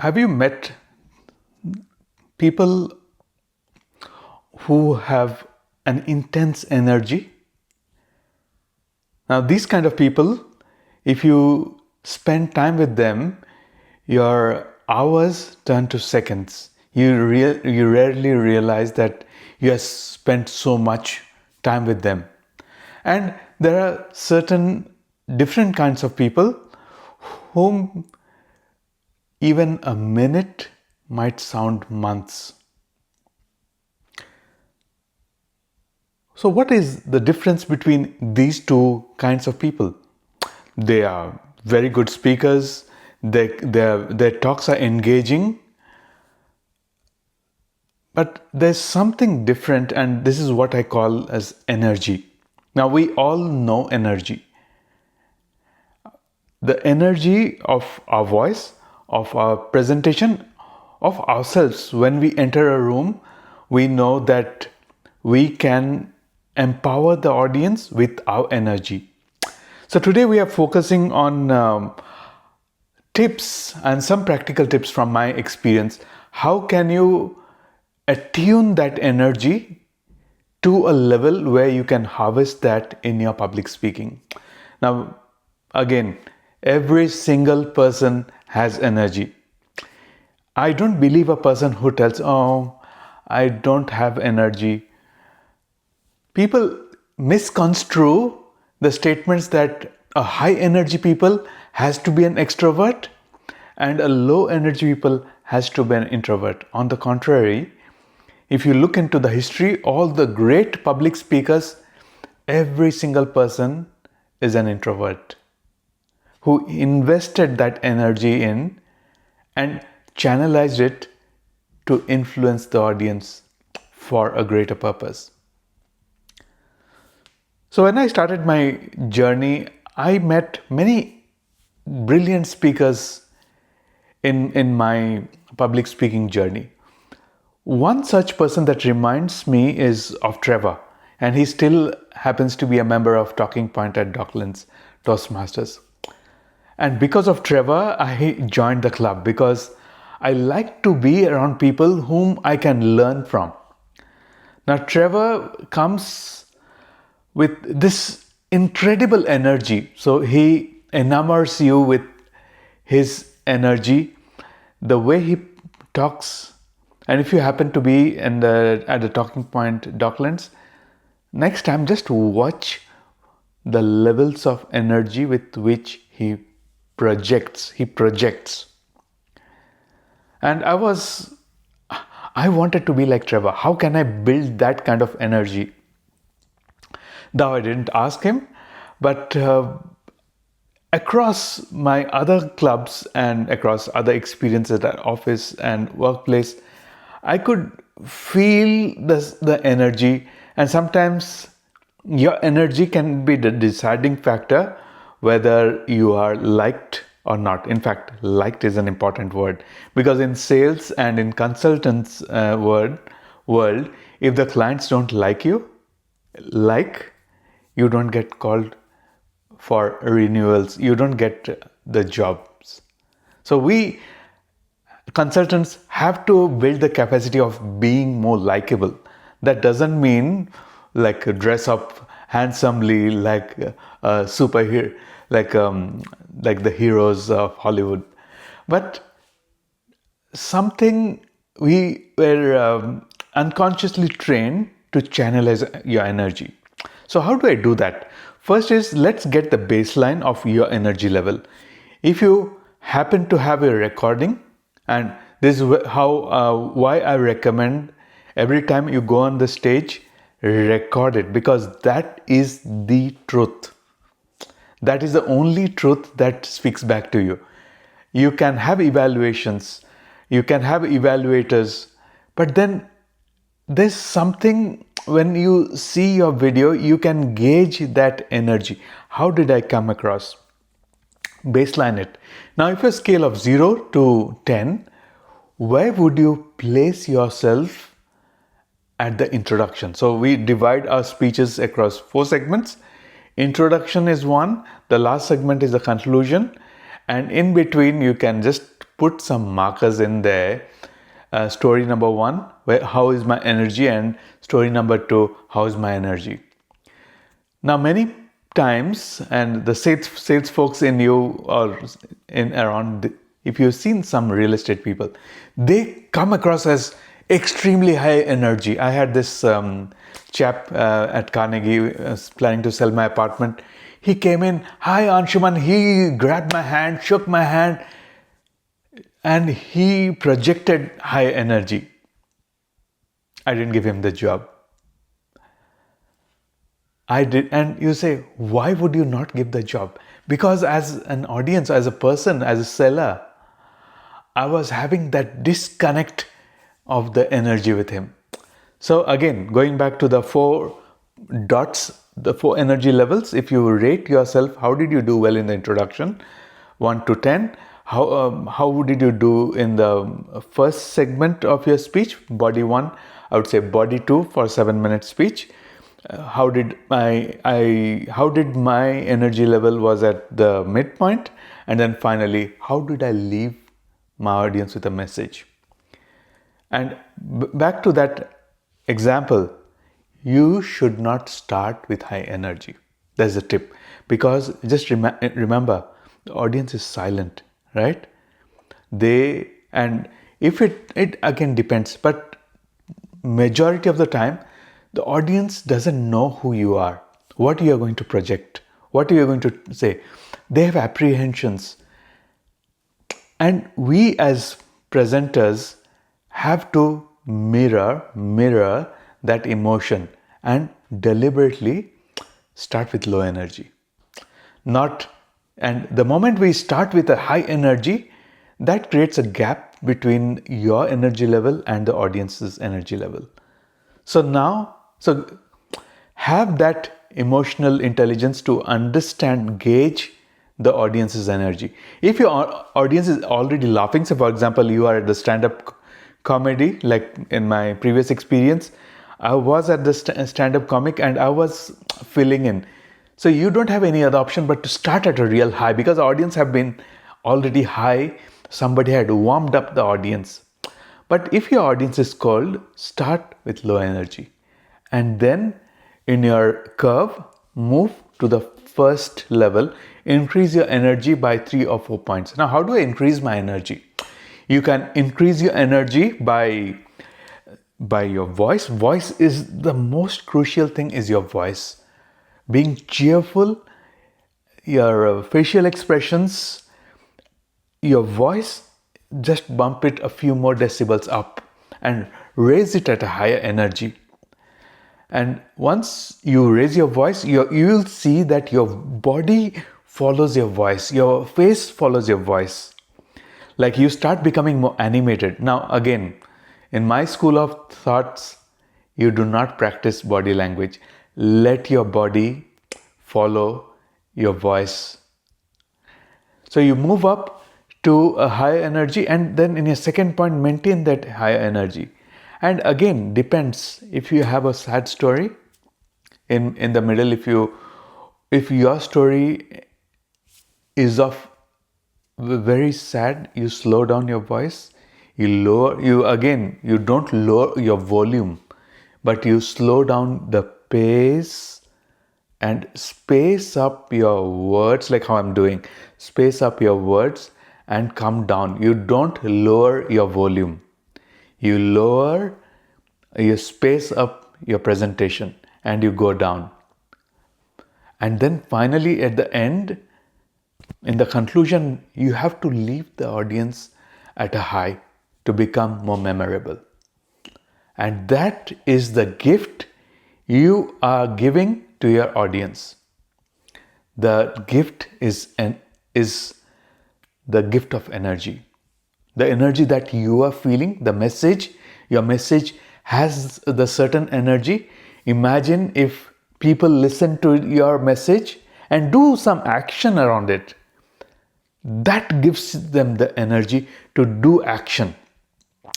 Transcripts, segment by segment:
Have you met people who have an intense energy? Now, these kind of people, if you spend time with them, your hours turn to seconds. You rarely realize that you have spent so much time with them. And there are certain different kinds of people whom even a minute might sound months. So, what is the difference between these two kinds of people? They are very good speakers, their talks are engaging, but there's something different, and this is what I call as energy. Now, we all know energy. The energy of our voice, of our presentation, of ourselves. When we enter a room, we know that we can empower the audience with our energy. So today we are focusing on tips and some practical tips from my experience. How can you attune that energy to a level where you can harvest that in your public speaking? Now, again, every single person has energy. I don't believe a person who tells, "Oh, I don't have energy." People misconstrue the statements that a high energy people has to be an extrovert and a low energy people has to be an introvert. On the contrary, if you look into the history, all the great public speakers, every single person is an introvert who invested that energy in and channelized it to influence the audience for a greater purpose. So when I started my journey, I met many brilliant speakers in my public speaking journey. One such person that reminds me is of Trevor, and he still happens to be a member of Talking Point at Docklands Toastmasters. And because of Trevor, I joined the club because I like to be around people whom I can learn from. Now, Trevor comes with this incredible energy. So he enamors you with his energy, the way he talks. And if you happen to be at the Talking Point Docklands, next time just watch the levels of energy with which he projects. And I wanted to be like Trevor. How can I build that kind of energy? Though I didn't ask him, but across my other clubs and across other experiences at office and workplace, I could feel the energy, and sometimes your energy can be the deciding factor whether you are liked or not. In fact, liked is an important word, because in sales and in consultants world, if the clients don't like you, you don't get called for renewals, you don't get the jobs. So we consultants have to build the capacity of being more likable. That doesn't mean like dress up handsomely like a superhero, like the heroes of Hollywood, but something we were unconsciously trained to channelize your energy. So how do I do that? First is, let's get the baseline of your energy level. If you happen to have a recording, and this is why I recommend every time you go on the stage, record it, because that is the truth. That is the only truth that speaks back to you. You can have evaluations, you can have evaluators, but then there's something, when you see your video, you can gauge that energy. How did I come across? Baseline it. Now, if a scale of 0 to 10, where would you place yourself at the introduction? So we divide our speeches across 4 segments. Introduction is one, the last segment is the conclusion, and in between you can just put some markers in there. Story number 1, how is my energy, and story number 2, how is my energy. Now, many times, and the sales folks in you or in around, if you've seen some real estate people, they come across as extremely high energy. I had this chap at Carnegie planning to sell my apartment. He came in, "Hi Anshuman," he grabbed my hand, shook my hand, and he projected high energy. I didn't give him the job. I did. And you say, why would you not give the job? Because as an audience, as a person, as a seller, I was having that disconnect of the energy with him. So again, going back to the 4 dots, the 4 energy levels, if you rate yourself, how did you do well in the introduction? 1 to 10. How did you do in the first segment of your speech? Body 1, I would say body 2 for 7-minute speech. How did my energy level was at the midpoint, and then finally, how did I leave my audience with a message? And back to that example, you should not start with high energy. That's the tip, because just remember, the audience is silent, right? And if it again depends, but majority of the time, the audience doesn't know who you are, what you are going to project, what you are going to say. They have apprehensions. And we as presenters have to mirror that emotion and deliberately start with low energy. And the moment we start with a high energy, that creates a gap between your energy level and the audience's energy level. So have that emotional intelligence to understand, gauge the audience's energy. If your audience is already laughing, so for example, you are at the stand-up comedy, like in my previous experience, I was at the stand-up comic and I was filling in. So you don't have any other option but to start at a real high, because the audience have been already high. Somebody had warmed up the audience. But if your audience is cold, start with low energy. And then in your curve, move to the first level, increase your energy by 3 or 4 points. Now, how do I increase my energy? You can increase your energy by your voice. Voice is the most crucial thing, is your voice. Being cheerful, your facial expressions, your voice, just bump it a few more decibels up and raise it at a higher energy. And once you raise your voice, you will see that your body follows your voice, your face follows your voice. Like you start becoming more animated. Now again, in my school of thoughts, you do not practice body language. Let your body follow your voice. So you move up to a higher energy, and then in your second point, maintain that higher energy. And again, depends. If you have a sad story in the middle, if your story is of very sad, you slow down your voice. You don't lower your volume, but you slow down the pace and space up your words, like how I'm doing. Space up your words and come down. You don't lower your volume. You space up your presentation and you go down. And then finally at the end, in the conclusion, you have to leave the audience at a high to become more memorable. And that is the gift you are giving to your audience. The gift is the gift of energy. The energy that you are feeling, your message has the certain energy. Imagine if people listen to your message and do some action around it. That gives them the energy to do action.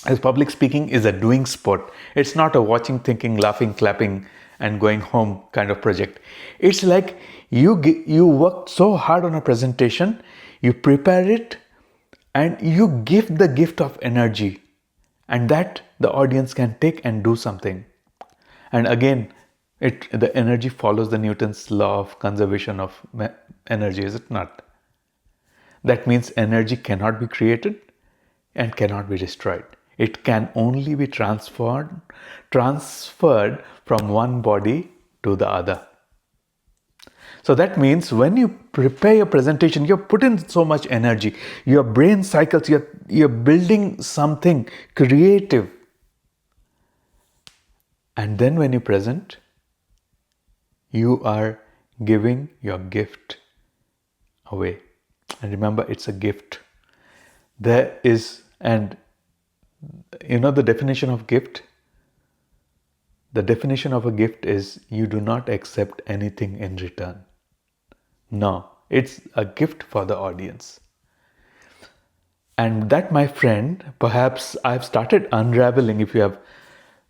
As public speaking is a doing sport. It's not a watching, thinking, laughing, clapping, and going home kind of project. It's like you worked so hard on a presentation, you prepare it, and you give the gift of energy, and that the audience can take and do something. And again, the energy follows the Newton's law of conservation of energy, is it not? That means energy cannot be created and cannot be destroyed. It can only be transferred from one body to the other. So that means when you prepare your presentation, you put in so much energy, your brain cycles, you're building something creative. And then when you present, you are giving your gift away. And remember, it's a gift. There is, and you know the definition of gift? The definition of a gift is you do not accept anything in return. No, it's a gift for the audience. And that, my friend, perhaps I've started unraveling, if you have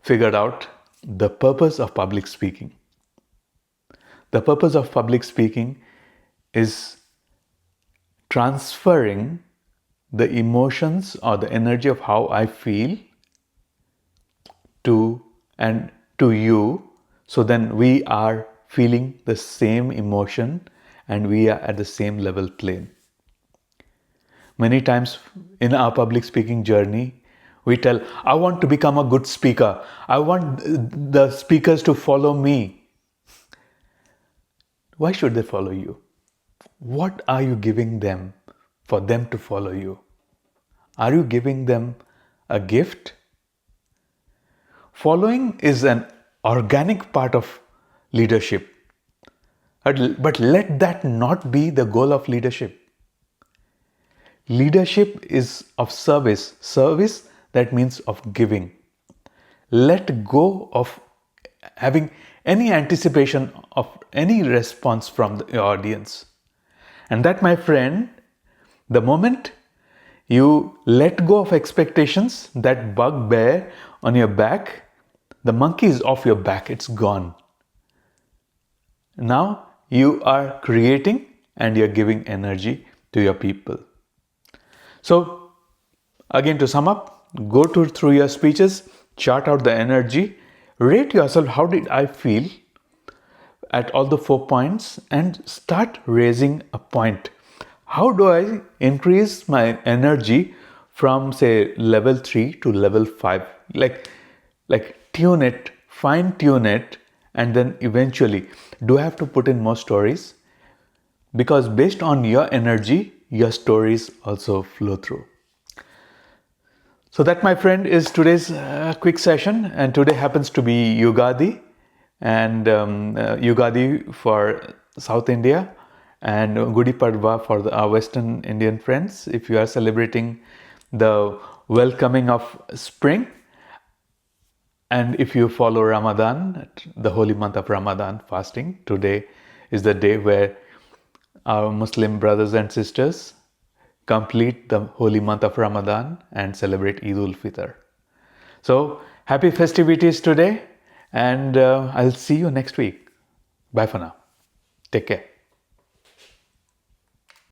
figured out, the purpose of public speaking. The purpose of public speaking is transferring the emotions or the energy of how I feel to you, so then we are feeling the same emotion and we are at the same level plane. Many times in our public speaking journey, we tell, I want to become a good speaker. I want the speakers to follow me. Why should they follow you? What are you giving them for them to follow you? Are you giving them a gift? Following is an organic part of leadership. But let that not be the goal of leadership. Leadership is of service. Service, that means of giving. Let go of having any anticipation of any response from the audience. And that, my friend, the moment you let go of expectations, that bugbear on your back, the monkey is off your back, it's gone. Now you are creating and you're giving energy to your people. So again, to sum up, go through your speeches, chart out the energy, rate yourself, how did I feel at all the 4 points, and start raising a point. How do I increase my energy from, say, level 3 to level 5? Like tune it, fine tune it, and then eventually, do I have to put in more stories? Because based on your energy, your stories also flow through. So that, my friend, is today's quick session, and today happens to be Yugadi, and Yugadi for South India, and Gudi Padwa for our Western Indian friends. If you are celebrating the welcoming of spring, and if you follow Ramadan, the holy month of Ramadan fasting, today is the day where our Muslim brothers and sisters complete the holy month of Ramadan and celebrate Eid ul-Fitr. So happy festivities today, and I'll see you next week. Bye for now. Take care.